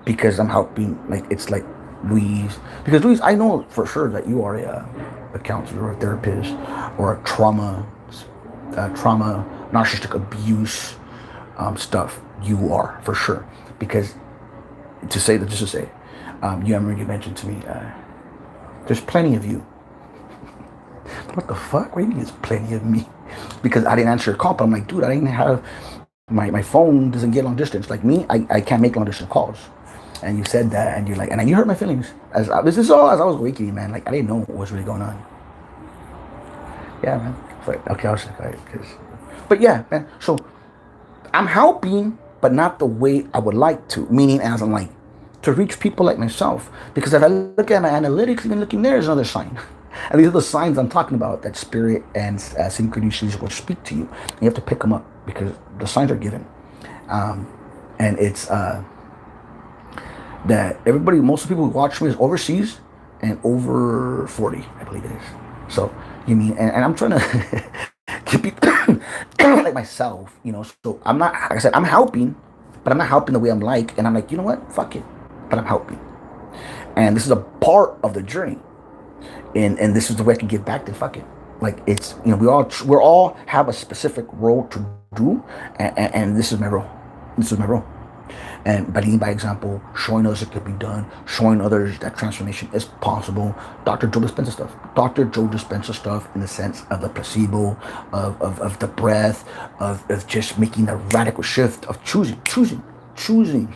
because I'm helping. Like, it's like Luis, because Luis, I know for sure that you are a counselor or a therapist or a trauma, narcissistic abuse stuff. You are for sure, because just to say, you mentioned to me, there's plenty of you. What the fuck? What do you mean there's plenty of me? Because I didn't answer your call, but I'm like, dude, I didn't have my phone doesn't get long distance. Like me, I can't make long distance calls. And you said that, and you're like, and you hurt my feelings. This is all as I was awakening, man. Like, I didn't know what was really going on. Yeah, man. But, okay, I was like, but yeah, man. So I'm helping, but not the way I would like to. Meaning, as I'm like, to reach people like myself. Because if I look at my analytics, even looking there is another sign. And these are the signs I'm talking about that spirit and synchronicities will speak to you. And you have to pick them up, because the signs are given. And it's that everybody, most of the people who watch me is overseas and over 40, I believe it is. So, you mean, and I'm trying to keep people like myself, you know. So I'm not, like I said, I'm helping, but I'm not helping the way I'm like. And I'm like, you know what? Fuck it. But I'm helping. And this is a part of the journey. And this is the way I can give back, then fuck it. Like it's, we're all have a specific role to do, and this is my role. This is my role. And by leading by example, showing others it could be done, showing others that transformation is possible. Dr. Joe Dispenza stuff. Dr. Joe Dispenza stuff in the sense of the placebo, of the breath, of just making a radical shift of choosing.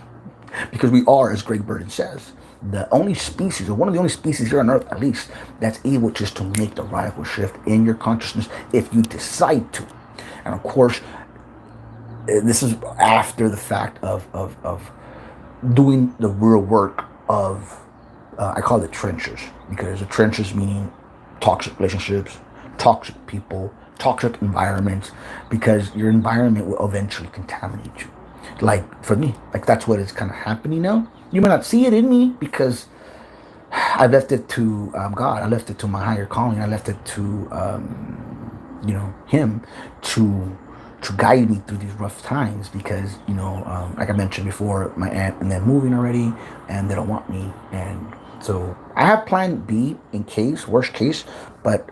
Because we are, as Greg Burton says, the only species, or one of the only species here on Earth at least, that's able just to make the radical shift in your consciousness if you decide to. And of course, this is after the fact of doing the real work of, I call it trenches, because the trenches meaning toxic relationships, toxic people, toxic environments, because your environment will eventually contaminate you. Like for me, like that's what is kind of happening now. You might not see it in me because I left it to God. I left it to my higher calling. I left it to Him to guide me through these rough times, because like I mentioned before, my aunt and them moving already, and they don't want me, and so I have plan B in case, worst case, but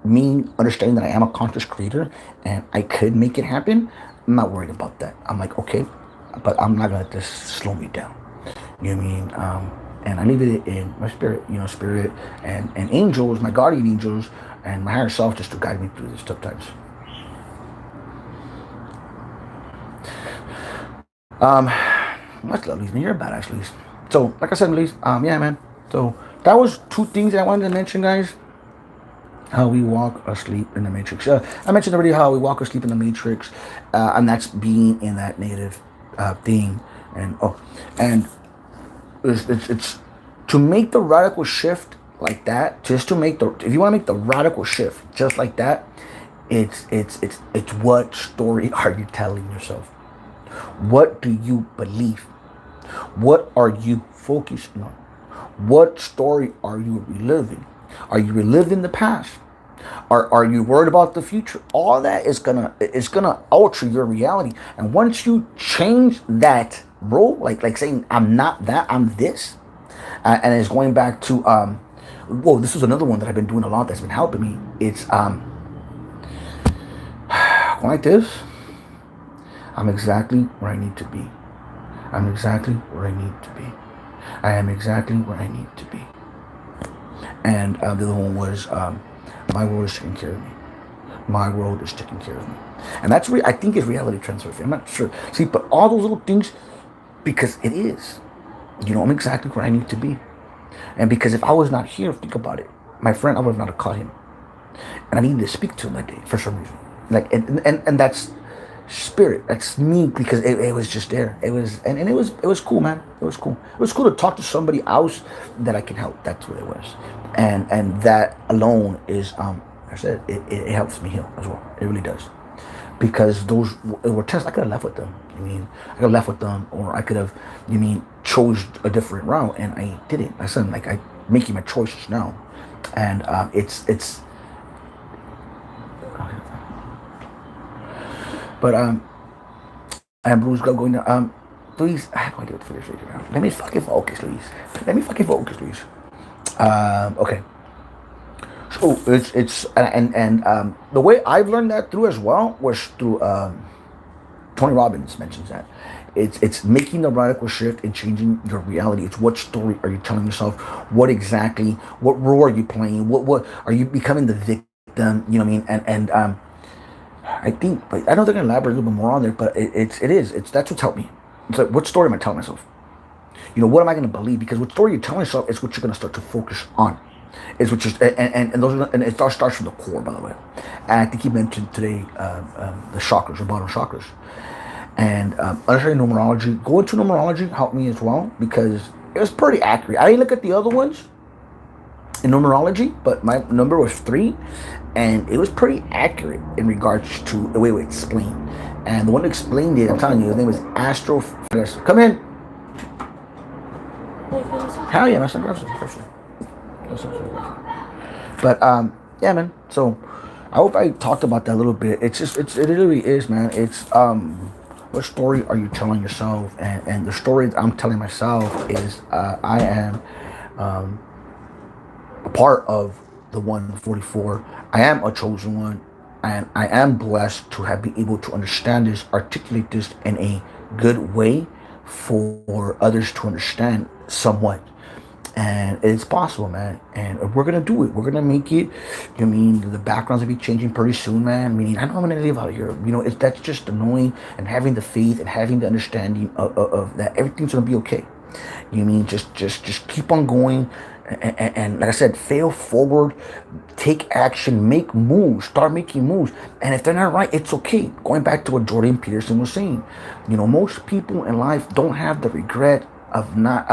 me understanding that I am a conscious creator and I could make it happen, I'm not worried about that. I'm like, okay, but I'm not gonna let this slow me down. You know what I mean? And I leave it in my spirit, spirit and angels, my guardian angels, and my higher self, just to guide me through these tough times. Much love, Lise, man. You're a badass, Lise. So, like I said, Lise, yeah, man. So that was two things that I wanted to mention, guys. How we walk asleep in the matrix. I mentioned already how we walk asleep in the matrix, and that's being in that negative thing, and it's to make the radical shift like that. Just to make if you want to make the radical shift just like that, it's what story are you telling yourself? What do you believe? What are you focusing on? What story are you reliving? Are you reliving the past? Are you worried about the future? All that is gonna alter your reality. And once you change that role, like saying I'm not that, I'm this, and it's going back to this is another one that I've been doing a lot that's been helping me. It's going like this. I'm exactly where I need to be. I'm exactly where I need to be. I am exactly where I need to be. And the other one was, my world is taking care of me. My world is taking care of me. And that's, I think, is reality transfer. I'm not sure. See, but all those little things, because it is. I'm exactly where I need to be. And because if I was not here, think about it. My friend, I would have not caught him. And I needed to speak to him that day for some reason. Like, and that's spirit. That's me, because it was just there. It was, and it was cool, man. It was cool. It was cool to talk to somebody else that I can help. That's what it was. And that alone is, like I said, it helps me heal as well. It really does. Because those were tests. I could have left with them. I could have left with them, or I could have, chose a different route, and I didn't. I said, like, I'm making my choices now. And it's but and Bruce going to please, I have no idea what to finish right now. Let me fucking focus, please. Okay. So it's and the way I've learned that through as well was through Tony Robbins mentions that it's making the radical shift and changing your reality. It's what story are you telling yourself? What role are you playing? What are you becoming the victim? You know what I mean? And I think, but I know they're gonna elaborate a little bit more on there, but it's that's what's helped me. It's like, what story am I telling myself? What am I gonna believe? Because what story you're telling yourself is what you're gonna start to focus on. Is what you're, and it starts from the core, by the way. And I think you mentioned today the chakras, the bottom chakras, and understanding numerology. Going to numerology helped me as well, because it was pretty accurate. I didn't look at the other ones in numerology, but my number was 3, and it was pretty accurate in regards to the way it explained. And the one that explained it, I'm telling you, his name was Astro. Come in. Hell yeah, that's not but yeah, man. So I hope I talked about that a little bit. It's just it really is, man. It's what story are you telling yourself? And the story that I'm telling myself is I am a part of the 144. I am a chosen one, and I am blessed to have been able to understand this, articulate this in a good way for others to understand somewhat. And it's possible, man. And we're gonna do it. We're gonna make it. You mean the backgrounds will be changing pretty soon, man. Meaning I know I'm gonna live out here. That's just the knowing and having the faith and having the understanding of that everything's gonna be okay. You mean just keep on going, and like I said, fail forward, take action, make moves, start making moves. And if they're not right, it's okay. Going back to what Jordan Peterson was saying, most people in life don't have the regret of not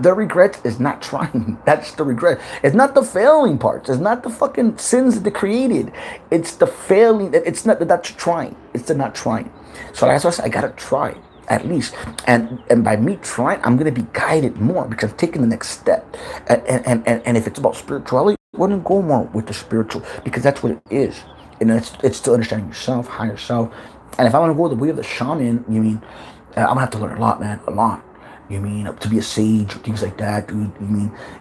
their regret is not trying. That's the regret. It's not the failing parts. It's not the fucking sins that they created. It's the failing. It's not that that's trying. It's the not trying. So that's why I said I gotta try at least, and by me trying, I'm gonna be guided more because I'm taking the next step. And if it's about spirituality, wouldn't go more with the spiritual because that's what it is. And it's still understanding yourself, higher self. And if I want to go the way of the shaman, I'm gonna have to learn a lot, man, a lot. To be a sage or things like that, dude.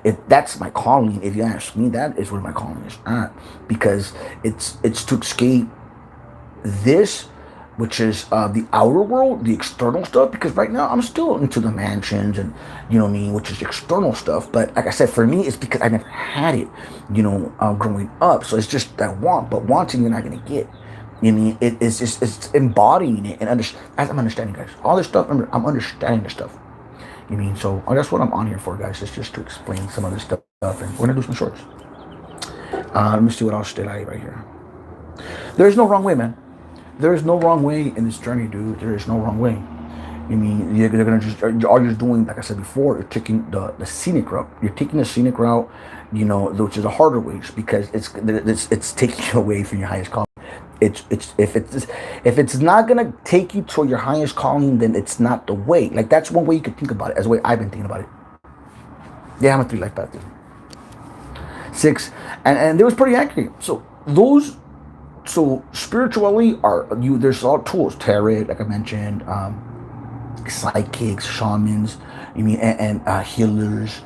If that's my calling, if you ask me, that is where my calling is at. Because it's to escape this, which is the outer world, the external stuff. Because right now I'm still into the mansions and, which is external stuff. But like I said, for me, it's because I never had it, growing up. So it's just that want, but wanting you're not gonna get. It's embodying it and as I'm understanding, guys, all this stuff. I'm understanding this stuff. So that's what I'm on here for, guys. It's just to explain some of this stuff, and we're gonna do some shorts. Let me see what else did I right here. There is no wrong way, man. There is no wrong way in this journey, dude. There is no wrong way. You're gonna all you're doing, like I said before, you're taking the scenic route. You're taking the scenic route, which is a harder way, because it's taking you away from your highest calling. If it's not gonna take you to your highest calling, then it's not the way. Like that's one way you could think about it. As the way I've been thinking about it. Yeah, I'm a 3 life path, dude. 6, and it was pretty accurate. So spiritually there's all tools, tarot, like I mentioned, psychics, shamans, and healers.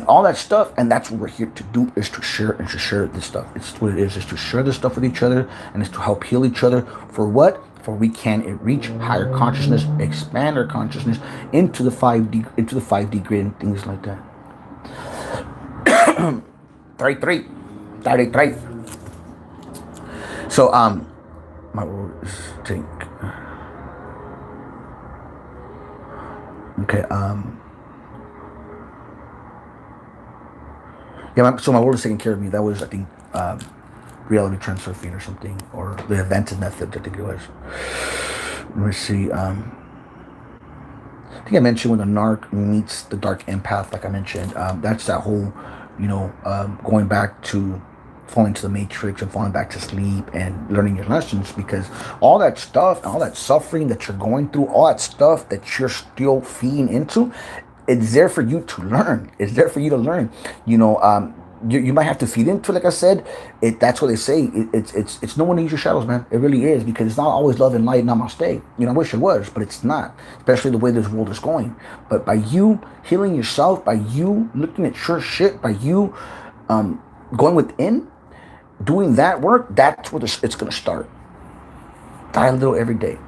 All that stuff, and that's what we're here to do, is to share this stuff. It's what it is to share this stuff with each other, and it's to help heal each other. For what? For we can reach higher consciousness, expand our consciousness into the 5D grid and things like that. 33. So my words think. Okay. Yeah, so my world is taking care of me. That was, I think, reality transferring or something, or the advanced method, I think it was. Let me see. I think I mentioned when the narc meets the dark empath, like I mentioned. That's that whole, going back to falling to the matrix and falling back to sleep and learning your lessons, because all that stuff, all that suffering that you're going through, all that stuff that you're still feeding into, it's there for you to learn. It's there for you to learn. You might have to feed into it, like I said. That's what they say. It's no one needs your shadows, man. It really is, because it's not always love and light, namaste. I wish it was, but it's not. Especially the way this world is going. But by you healing yourself, by you looking at your shit, by you going within, doing that work, that's where it's gonna start. Die a little every day.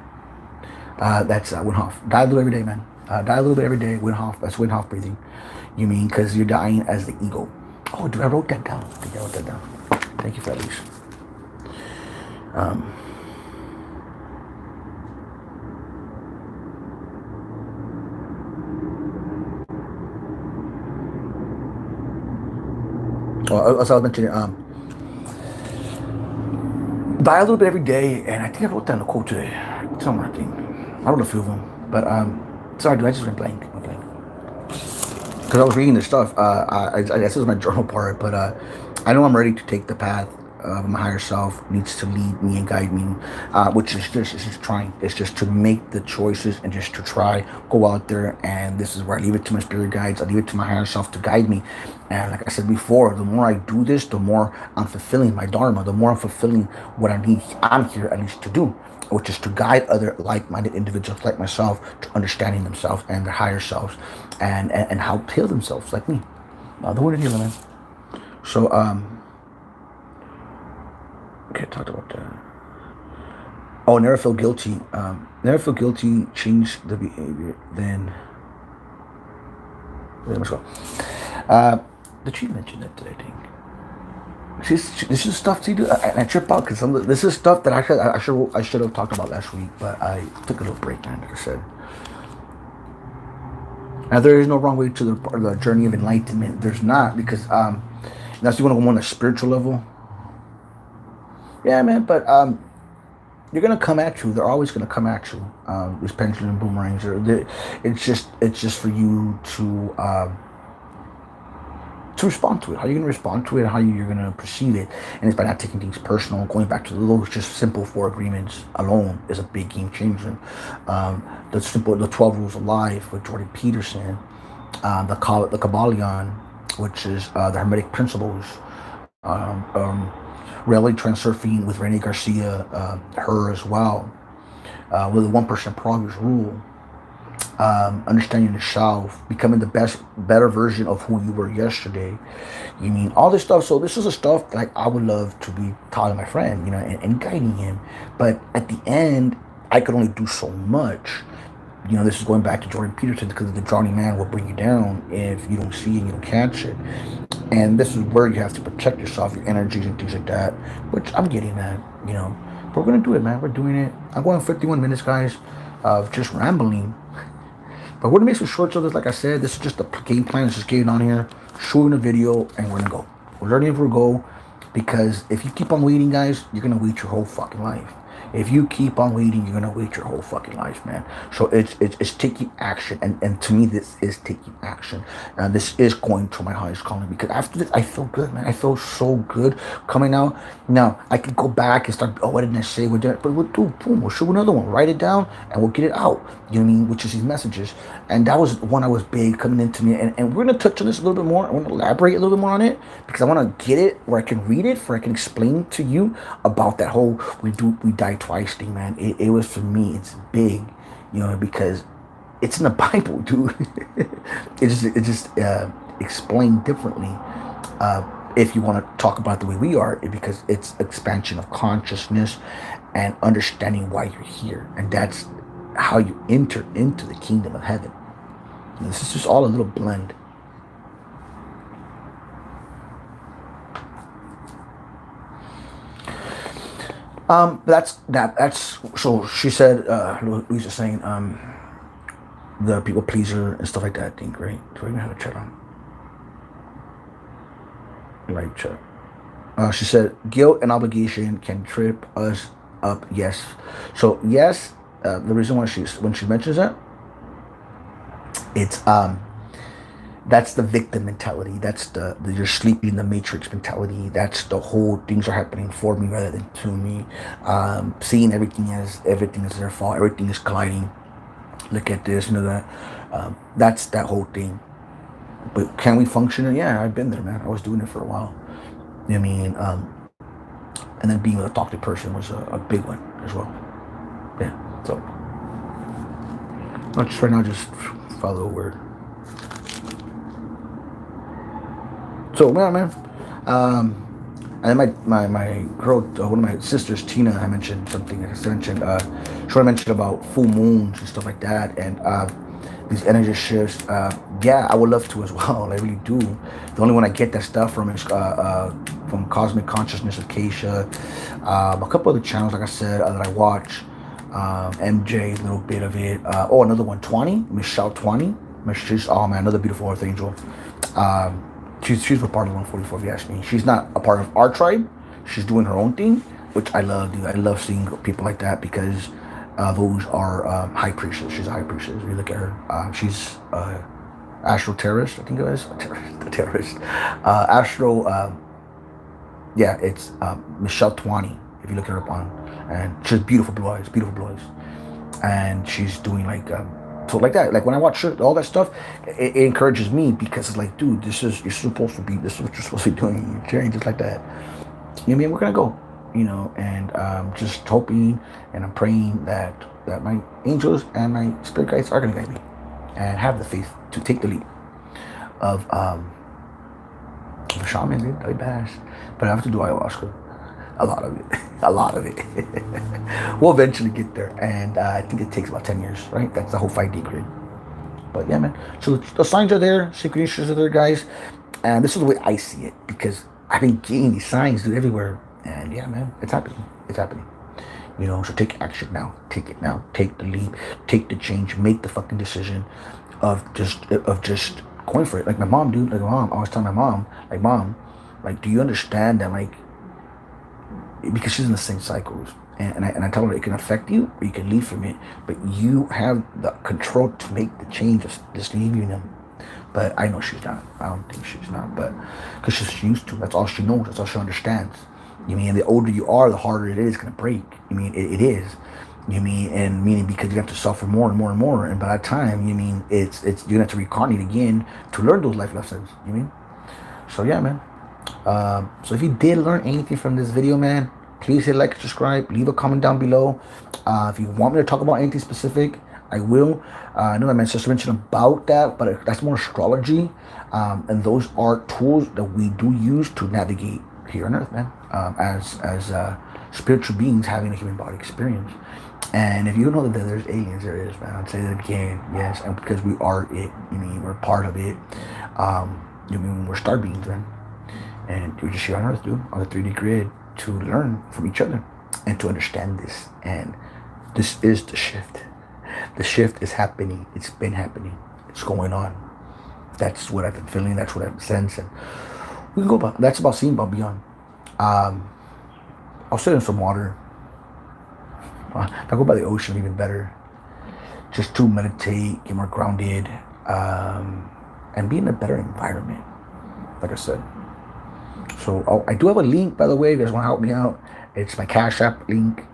That's Wim Hof. Die a little every day, man. Die a little bit every day. Wim Hof. That's Wim Hof breathing. Because you're dying as the ego. Oh, dude, I wrote that down. I think I wrote that down. Thank you for that, Lise. As I was mentioning, die a little bit every day, and I think I wrote down a quote today. Somewhere, I think. I wrote a few of them, but sorry, dude, I just went blank. Because I was reading this stuff. I guess this is my journal part, but I know I'm ready to take the path. My higher self needs to lead me and guide me, which is just trying. It's just to make the choices and just to try, go out there, and this is where I leave it to my spirit guides. I leave it to my higher self to guide me. And like I said before, the more I do this, the more I'm fulfilling my dharma, the more I'm fulfilling what I'm here at least to do, which is to guide other like-minded individuals like myself to understanding themselves and their higher selves, and how to heal themselves like me. The word healer, man. So Okay, talked about that. Oh, never feel guilty. Never feel guilty. Change the behavior. Then let's go. Did she mention that today? I think. This is stuff to do. I trip out because this is stuff that I should have talked about last week, but I took a little break, man. Like I said, now there is no wrong way to the journey of enlightenment. There's not, because that's you want to go on a spiritual level. Yeah, man, but you're gonna come at you. They're always gonna come at you. These pendulum boomerangs. It's just for you to respond to it. How you're going to respond to it, how you're going to perceive it. And it's by not taking things personal. Going back to those just simple 4 agreements alone is a big game changer. The 12 rules of life with Jordan Peterson, the Kabbalion, which is the Hermetic principles, reality transurfing with Rene Garcia, her as well, with the 1% progress rule. Understanding yourself, becoming the better version of who you were yesterday. You mean all this stuff. So this is the stuff that I would love to be telling my friend, you know, and guiding him. But at the end, I could only do so much. You know, this is going back to Jordan Peterson, because the drowning man will bring you down if you don't see it and you don't catch it. And this is where you have to protect yourself, your energies and things like that, which I'm getting at, you know. But we're going to do it, man. We're doing it. I'm going 51 minutes, guys, of just rambling. But we're going to make some shorts of this. Like I said, this is just the game plan. It's just getting on here, showing a video, and we're going to go. We're learning as we go, because if you keep on waiting, guys, you're going to wait your whole fucking life. If you keep on waiting, you're gonna wait your whole fucking life, man. So it's taking action, and to me, this is taking action. And this is going to my highest calling, because after this, I feel good, man. I feel so good coming out. Now I can go back and start. Oh, what didn't I say? But we'll do. Boom. We'll show another one. Write it down, and we'll get it out. You know what I mean? Which is these messages, and that was one I was big coming into me. And we're gonna touch on this a little bit more. I want to elaborate a little bit more on it, because I want to get it where I can read it, where I can explain to you about that whole we die twice thing, man. It was, for me, it's big, you know, because it's in the Bible, dude. it just explained differently. If you want to talk about the way we are, because it's expansion of consciousness and understanding why you're here, and that's how you enter into the kingdom of heaven. And this is just all a little blend. That's so she said, Louisa's saying, the people pleaser and stuff like that, I think, right? Do I even have a chat on? Right, chat. She said, guilt and obligation can trip us up, yes. So, yes, the reason why when she mentions that, it's, that's the victim mentality. That's the you're sleeping in the matrix mentality. That's the whole things are happening for me rather than to me. Seeing everything as their fault. Everything is colliding. Look at this, you know that. That's that whole thing. But can we function? Yeah, I've been there, man. I was doing it for a while. You know what I mean? And then being with a toxic person was a big one as well. Yeah. So, not just right now, just follow a word. So, yeah, man. And then my girl, one of my sisters, Tina, I mentioned something. She mentioned about full moons and stuff like that, and these energy shifts. Yeah, I would love to as well. I really do. The only one I get that stuff from is from Cosmic Consciousness with Keisha. A couple other channels, like I said, that I watch. MJ, a little bit of it. Another one, 20, Michelle 20. She's, oh man, another beautiful Earth Angel. She's a part of 144, if you ask me. She's not a part of our tribe. She's doing her own thing, which I love, dude. I love seeing people like that, because those are high priestess. She's a high priestess. If you look at her, she's astro terrorist, I think it is. A terrorist. Yeah, it's Michelle Twani, if you look her up on. And she's beautiful blue eyes. And she's doing like... so like that, like when I watch all that stuff, it encourages me, because it's like, dude, this is what you're supposed to be doing. You're sharing just like that. You know what I mean? We're gonna go, you know, and just hoping and I'm praying that my angels and my spirit guides are gonna guide me, and have the faith to take the lead of a shaman, dude. That'd be badass. But I have to do ayahuasca. A lot of it. A lot of it. We'll eventually get there. And I think it takes about 10 years, right? That's the whole 5D grid. But yeah, man. So the signs are there. Synchronicities are there, guys. And this is the way I see it. Because I've been getting these signs, dude, everywhere. And yeah, man. It's happening. It's happening. You know, so take action now. Take it now. Take the leap. Take the change. Make the fucking decision of just going for it. Like my mom, dude. Like my mom. I always tell my mom, like, Mom, like, do you understand that, like, because she's in the same cycles, and I tell her it can affect you or you can leave from it, but you have the control to make the change, just leaving them. But I know she's not. I don't think she's not, but because she's used to. That's all she knows. That's all she understands. You mean the older you are, the harder it is going to break. You mean it is. You mean, and meaning because you have to suffer more and more and more, and by that time, you mean it's you're gonna have to reincarnate again to learn those life lessons. You mean? So yeah, man. So if you did learn anything from this video, man, please hit like and subscribe. Leave a comment down below. If you want me to talk about anything specific, I will. I know I just mentioned about that, but that's more astrology. And those are tools that we do use to navigate here on Earth, man. As spiritual beings having a human body experience. And if you know that there's aliens, there is, man. I'd say that again, yes. And because we are it, you mean we're part of it. You mean we're star beings, man. And we're just here on Earth, dude, on the 3D grid to learn from each other and to understand this. And this is the shift. The shift is happening. It's been happening. It's going on. That's what I've been feeling. That's what I've sensed. And we can go about. That's about seeing about beyond. I'll sit in some water. I'll go by the ocean, even better. Just to meditate, get more grounded, and be in a better environment. Like I said. So I do have a link, by the way, if you guys want to help me out. It's my Cash App link.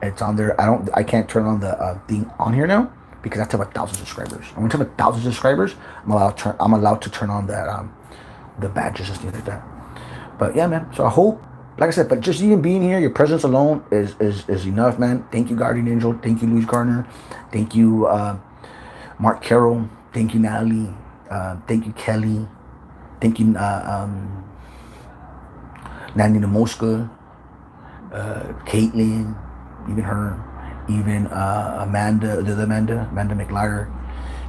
It's on there. I can't turn on the thing on here now because I have to have 1,000 subscribers. And when I have 1,000 subscribers, I'm allowed to turn on that the badges and stuff like that. But yeah, man. So I hope, like I said, but just even being here, your presence alone is enough, man. Thank you, Guardian Angel. Thank you, Luis Garner. Thank you, Mark Carroll. Thank you, Natalie. Thank you, Kelly. Thank you, Nandina Mosca, Caitlin, even her, even Amanda McLeod.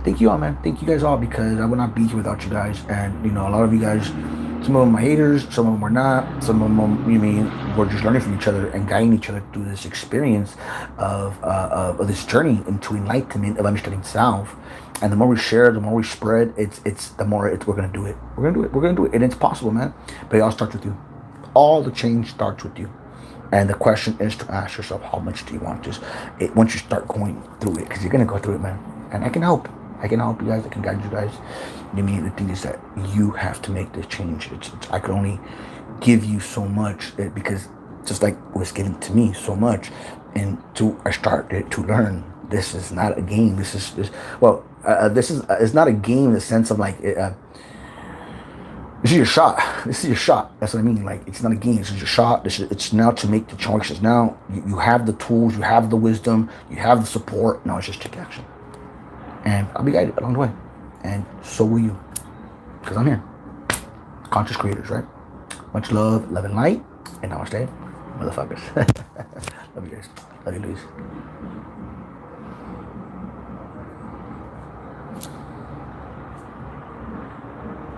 Thank you all, man. Thank you guys all, because I would not be here without you guys. And, you know, a lot of you guys, some of them are haters, some of them are not. Some of them, you mean, we're just learning from each other and guiding each other through this experience of this journey into enlightenment, of understanding self. And the more we share, the more we spread, it's the more we're going to do it. We're going to do it. And it's possible, man. But it all starts with you. All the change starts with you. And the question is to ask yourself, how much do you want this? Once you start going through it, because you're going to go through it, man. And I can help. I can help you guys. I can guide you guys. I mean, the thing is that you have to make this change. I can only give you so much, because just like it was given to me so much. And I started to learn. This is not a game. This is it's not a game in the sense of like, this is your shot. This is your shot. That's what I mean. Like, it's not a game. This is your shot. It's now to make the choices. Now you have the tools. You have the wisdom. You have the support. Now it's just take action. And I'll be guided along the way. And so will you. Because I'm here. Conscious creators, right? Much love and light. And namaste, motherfuckers. Love you guys. Love you, Luis.